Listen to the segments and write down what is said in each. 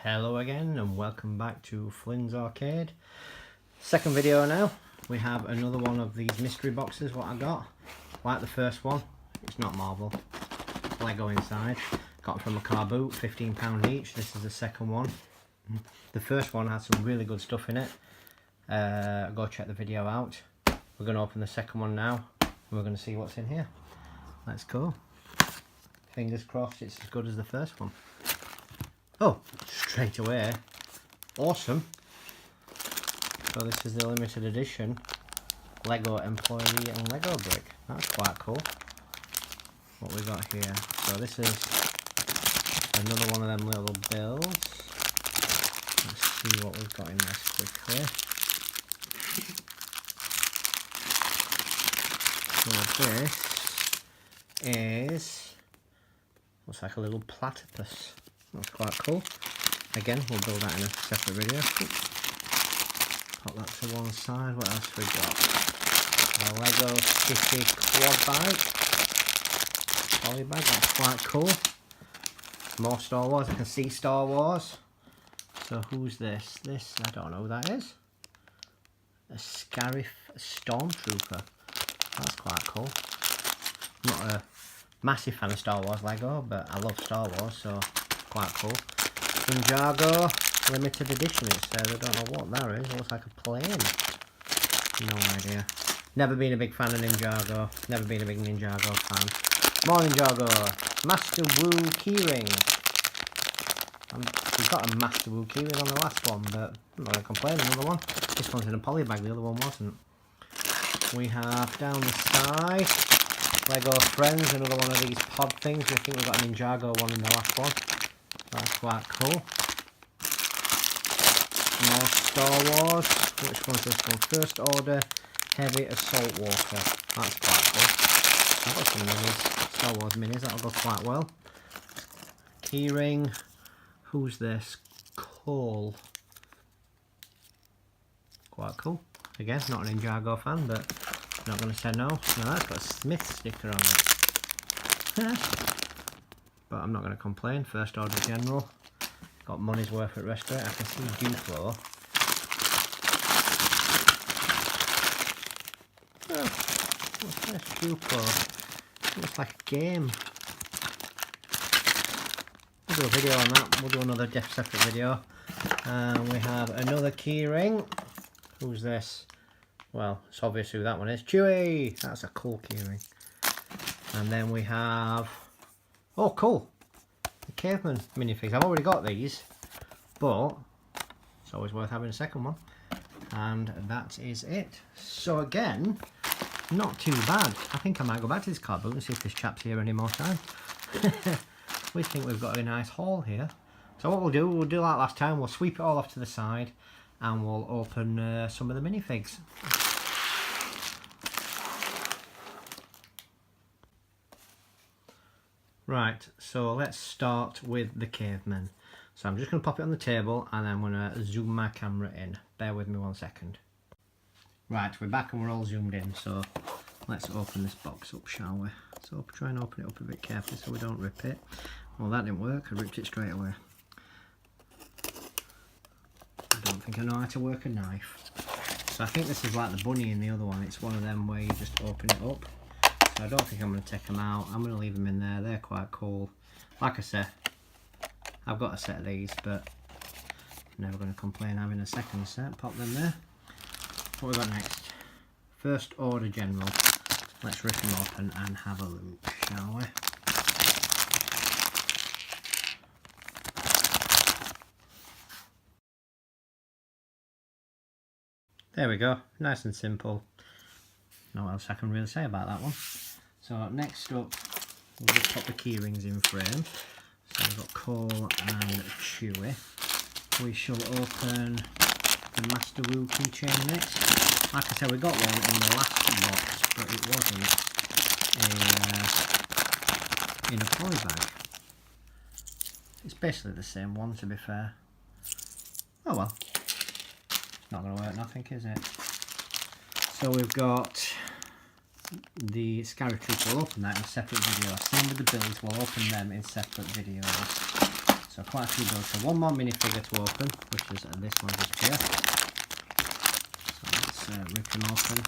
Hello again and welcome back to Flynn's Arcade. Second video now. We have another one of these mystery boxes what I got. Like the first one, it's not marble. Lego inside. Got them from a Carboot, £15 each. This is the second one. The first one had some really good stuff in it. Go check the video out. We're going to open the second one now and we're going to see what's in here. Let's go. Fingers crossed it's as good as the first one. Oh, straight away. Awesome. So this is the limited edition Lego employee and Lego brick. That's quite cool. What we got here. So this is another one of them little bills. Let's see what we've got in this quickly. So this is, looks like a little platypus. That's quite cool. Again, we'll build that in a separate video. Pop that to one side. What else we got? A Lego City quad bike. Poly bag, that's quite cool. More Star Wars. I can see Star Wars. So who's this? This, I don't know who that is. A Scarif Stormtrooper. That's quite cool. Not a massive fan of Star Wars Lego, but I love Star Wars, so quite cool. Ninjago limited edition it says. I don't know what that is. It looks like a plane. No idea. Never been a big fan of Ninjago. Never been a big Ninjago fan. More Ninjago. Master Wu keyring. We've got a Master Wu keyring on the last one, but I'm not going to complain. Another one. This one's in a poly bag. The other one wasn't. We have down the side Lego Friends. Another one of these pod things. I think we've got a Ninjago one in the last one. That's quite cool. More Star Wars. Which one's this one? First Order Heavy Assault Walker. That's quite cool. I've got some minis. Star Wars minis. That'll go quite well. Keyring. Who's this? Cole. Quite cool. Again, not a Ninjago fan, but not going to say no. No, that's got a Smith sticker on it. But I'm not going to complain. First Order General. Got money's worth at restaurant. I can see Duplo. Oh, what's this? Duplo. Looks like a game. We'll do a video on that. We'll do another separate video. And we have another keyring. Who's this? Well, it's obvious who that one is. Chewie! That's a cool keyring. And then we have... Oh, cool. The caveman minifigs. I've already got these, but it's always worth having a second one. And that is it. So again, not too bad. I think I might go back to this Carboot and see if this chap's here any more time. We think we've got a nice haul here. So what we'll do like last time. We'll sweep it all off to the side and we'll open some of the minifigs. Right, so let's start with the cavemen. So I'm just going to pop it on the table and then I'm going to zoom my camera in. Bear with me 1 second. Right, we're back and we're all zoomed in, so let's open this box up, shall we? So try and open it up a bit carefully so we don't rip it. Well, that didn't work, I ripped it straight away. I don't think I know how to work a knife. So I think this is like the bunny in the other one. It's one of them where you just open it up. So I don't think I'm going to take them out. I'm going to leave them in there. They're quite cool. Like I said, I've got a set of these, but I'm never going to complain having a second set. Pop them there. What we got next? First Order General. Let's rip them open and have a look, shall we? There we go. Nice and simple. Not what else I can really say about that one. So next up, we'll just pop the keyrings in frame. So we've got Cole and Chewie. We shall open the Master Wu keychain next. Like I said, we got one in the last box, but it wasn't in a poly bag. It's basically the same one, to be fair. Oh well. Not going to work nothing, is it? So we've got the Scary Troop. We'll open that in a separate video. Same with the builds, we'll open them in separate videos. So quite a few builds. So one more minifigure to open, which is this one just here. So let's rip him open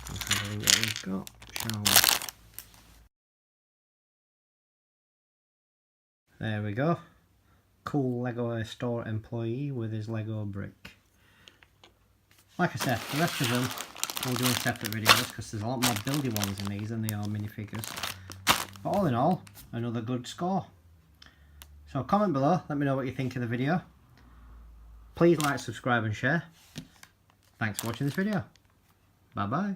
and have a look what we've got, shall we? There we go. Cool Lego store employee with his Lego brick. Like I said, the rest of them we'll do in separate videos because there's a lot more buildy ones in these than they are minifigures. But all in all, another good score. So comment below, let me know what you think of the video. Please like, subscribe and share. Thanks for watching this video. Bye bye.